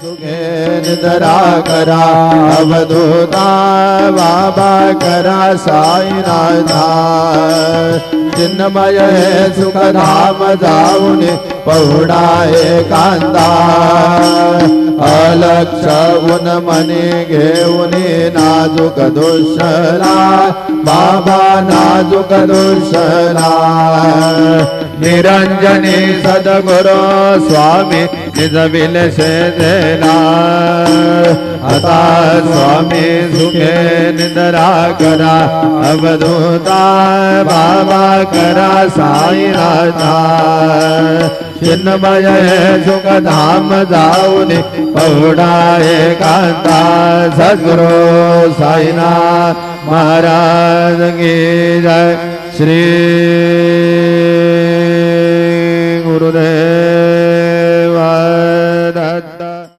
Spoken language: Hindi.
सुखे निद्रा करा अवधूता बाबा करा साईनाथा चिन्मय सुख धाम जाऊने पहुडा एकांता अलक्ष उन मने घेऊने नाजूक दुसरा बाबा नाजूक दुसरा निरंजनी सद्गुरु स्वामी निज विलसे देना आता स्वामी सुखे निद्रा करा अवधूता बाबा करा साईनाथा चिन्मय सुख धाम जाऊने पहुडा एकांता सद्गुरु साईनाथ महाराज की जय श्री